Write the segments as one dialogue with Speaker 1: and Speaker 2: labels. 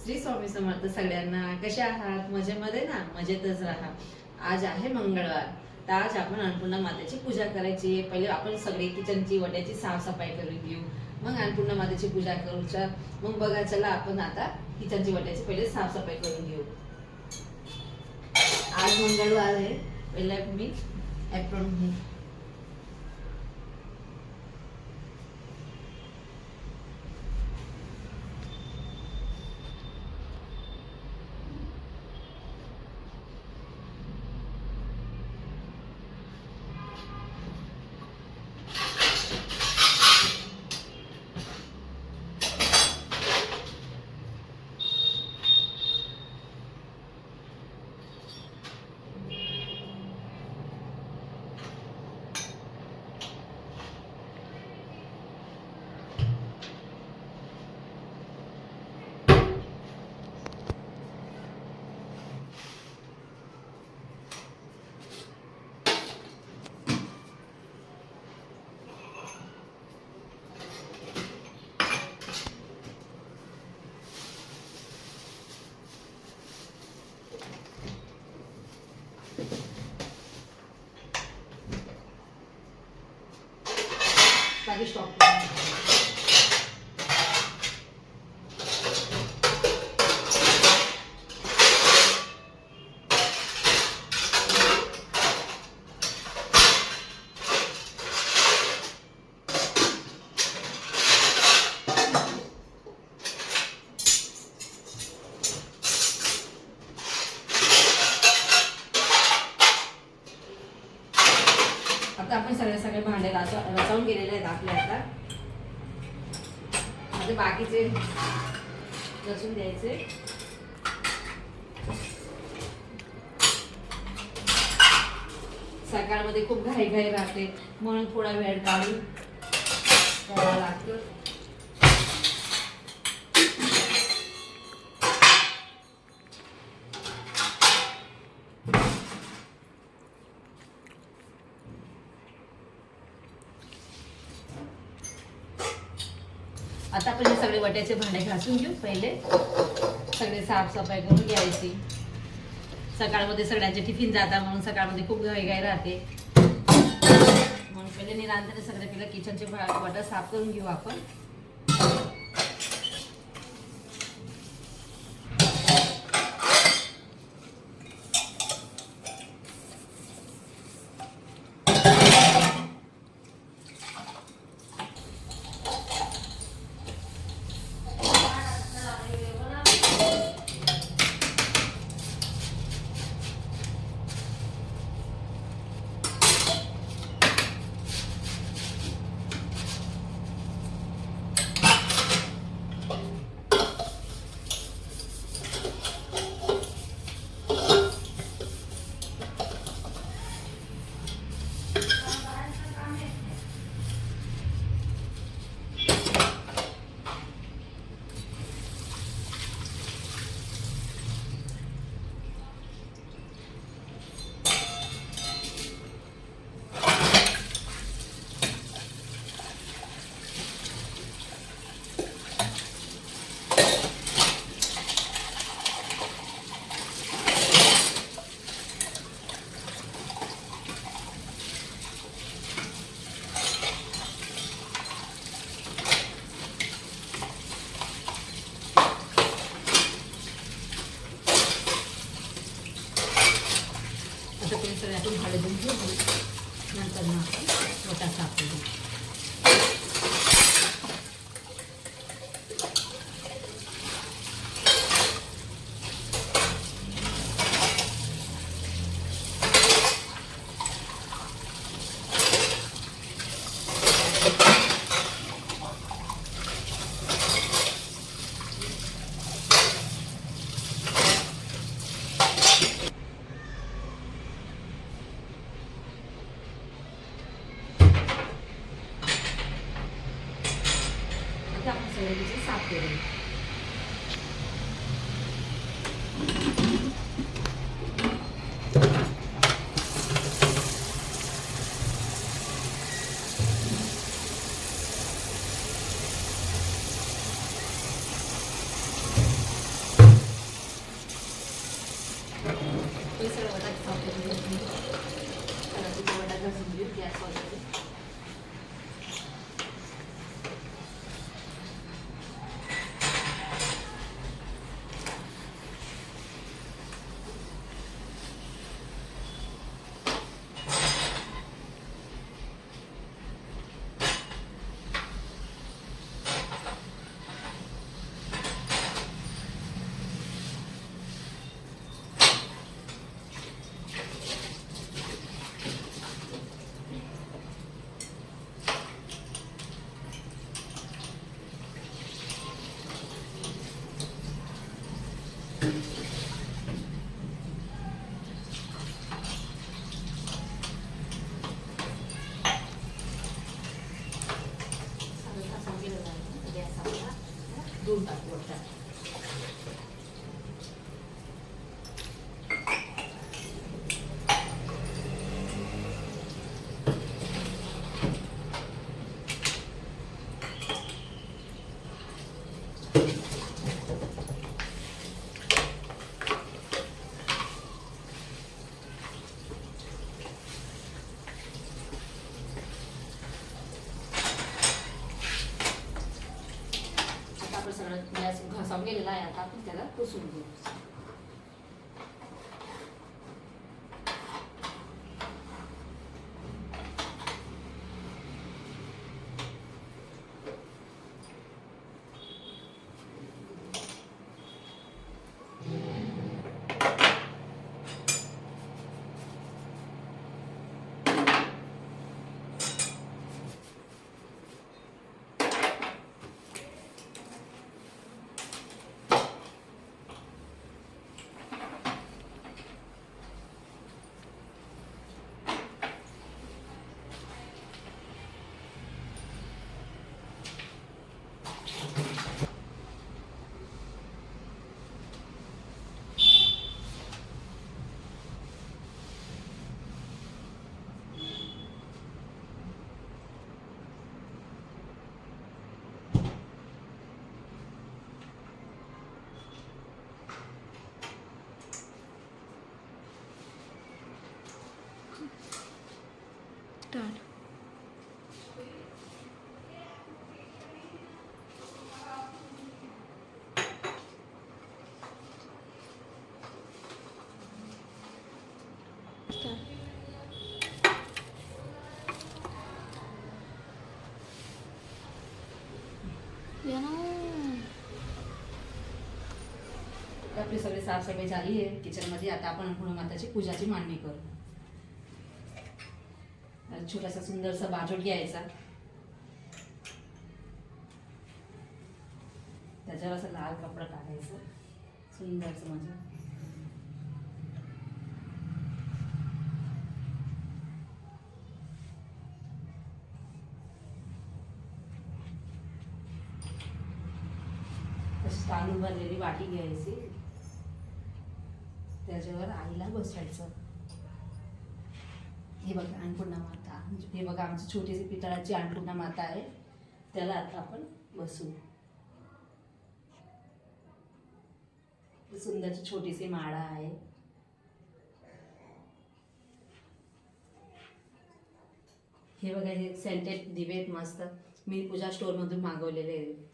Speaker 1: श्री स्वामी समर्थ सगळ्यांना. कशा आहात? मजेमध्ये ना? मजेतच राहा. आज आहे मंगळवार, तर आज आपण अन्नपूर्णा मातेची पूजा करायची आहे. पहिले आपण सगळे किचनची वड्याची साफसफाई करून घेऊ, मग अन्नपूर्णा मातेची पूजा करूच्या. मग बघा, चला आपण आता किचनची वड्याची पहिले साफसफाई करून घेऊ. आज मंगळवार आहे. पहिले मी ॲप्रॉन बाकी स्टॉप. आता आपण सगळे भांडे रचवून गेलेले आहेत आपले. आता म्हणजे बाकीचे रचून द्यायचे. सकाळमध्ये खूप घाई राहते, म्हणून थोडा वेळ काढून करावं लागतं. आता आपण हे सगळे वट्याचे भांडे घासून घेऊ. पहिले सगळे साफसफाई करून घ्यायची. सकाळमध्ये सगळ्यांचे टिफिन जातात, म्हणून सकाळमध्ये खूप घाई राहते. म्हणून पहिले निरांताने सगळे पहिले किचनचे वटा साफ करून घेऊ आपण. आपण भाडे देऊन घेऊ. नंतर मग आपण वटा साफ करू. आपण सगळ्यांची साफ करू. गॅस वगैरे. दूध टाकू आता. सगळं गॅस घासावून गेलेला आहे. आता आपण त्याला पुसून घेऊ.
Speaker 2: Start.
Speaker 1: आपली सगळी साफसफाई झाली आहे किचन मध्ये. आता आपण अन्नपूर्णा माताची पूजाची मांडणी करू. छोटासा सुंदरसा बाजोट घ्यायचा. त्याच्यावर असं लाल कपडा टाकायचं सुंदरसं म्हणजे. तांदूळ भरलेली वाटी घ्यायची. त्याच्यावर आईला बसवायचं. हे बघा अन्नपूर्णा माता. हे बघा आमची छोटीशी पितळाची अन्नपूर्णा माता आहे. त्याला आता आपण बसवू. सुंदरची छोटीशी माळा आहे. हे बघा हे सेंटेड दिवे आहेत मस्त. मी पूजा स्टोर मधून मागवलेले आहे.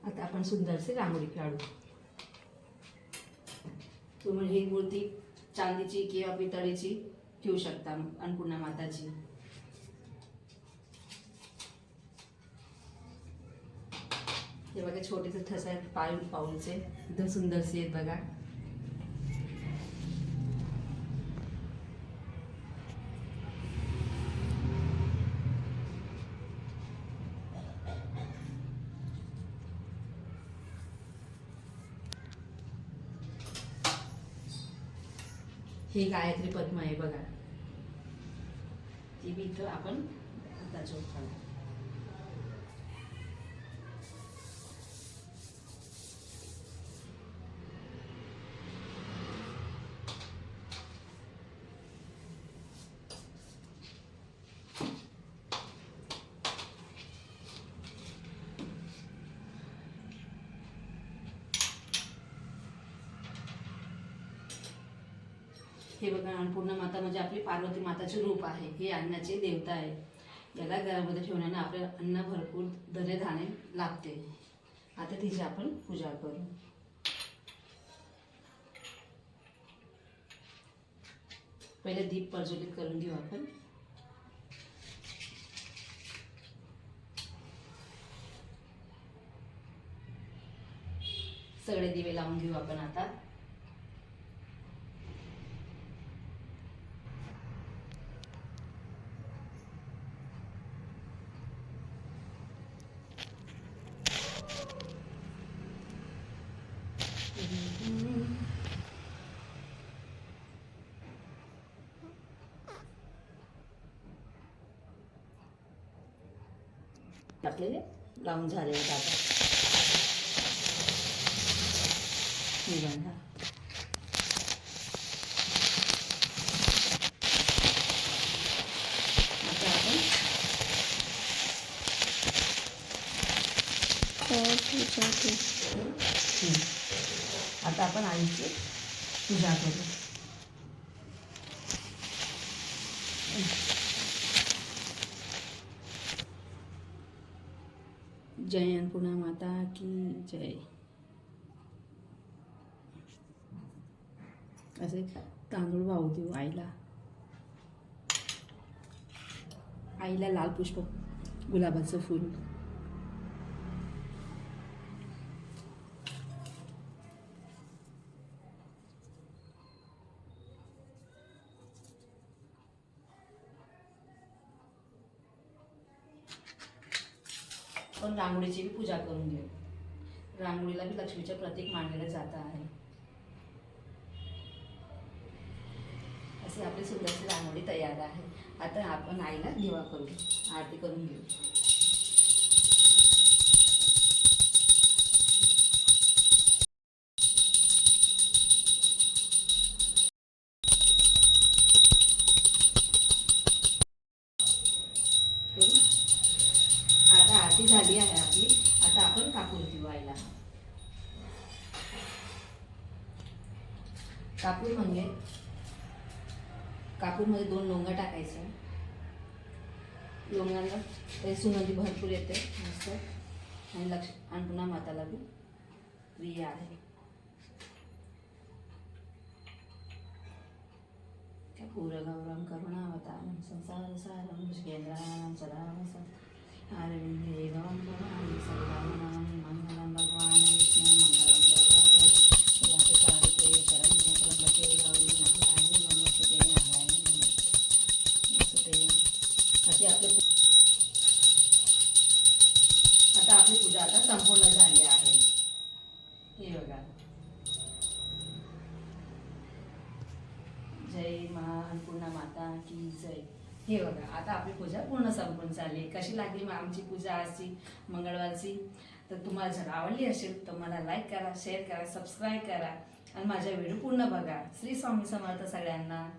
Speaker 1: आता आपण सुंदरसे रांगोळी काढू. तुम्ही ही मूर्ती चांदीची किंवा पितळेची ठेवू शकता अन्नपूर्णा माताची. हे बघा छोटेसे ठसे आहेत पाऊलचे. एकदम सुंदरसे आहेत बघा. ही गायत्री पद्म आहे बघा. ती बी इथं आपण त्याच्यावर काढू. हे बघा, अन्नपूर्णा माता म्हणजे आपली पार्वती माताचे रूप आहे. हे अन्नाचे देवता आहे. याला घरामध्ये ठेवण्याने आपल्या अन्न भरपूर धने धाने लागते. आता तिची आपण पूजा करू. पहिले दीप प्रज्वलित करून घेऊ आपण. सगळे दिवे लावून घेऊ आपण आता. आपल्याला लावून झाले आता. आता आता आपण आईची पूजा करू. जय अन्नपूर्णा माता की जय. असे तांदूळ वाहू देऊ आईला. आईला लाल पुष्प, गुलाबाचं फूल. पण रांगोळीची बी पूजा करून घेऊ. रांगोळीला बी लक्ष्मीचे प्रतीक मानलेलं जात आहे. असे आपली सुंदरशी रांगोळी तयार आहे. आता आपण आईला दिवा करू, आरती करून घेऊ. आता आरती झाली आहे आपली. आता आपण कापूर देऊ आईला. कापूर म्हणजे कापूरमध्ये 2 लोंगा टाकायचं. लोंगाला ते सुगंधी भरपूर येते मस्त. आणि अन्नपूर्णा माताला बी प्रिय आहे. पूरगौरम करुणावतारं संसारसारं भुजगेन्द्रहारं सदा नमः अरविन्दे भवामि सदाननं मङ्गलं भगवान् विष्णु मङ्गलं गरुडाध्वज सावित्रे शरण्ये त्र्यम्बके गौरी नारायणी नमोस्तुते नारायणी नमोस्तुते. अशी आपली आता आपली पूजा आता संपूर्ण झाली आहे. हे बघा. जय मा अन्नपूर्णा माता की जय. हे बघा, आता आपली पूजा पूर्ण संपून झाली. कशी लागली मग आमची पूजा आजची मंगळवारची? तर तुम्हाला जर आवडली असेल तर मला लाईक करा, शेअर करा, सबस्क्राईब करा आणि माझा व्हिडिओ पूर्ण बघा. श्री स्वामी समर्थ सगळ्यांना.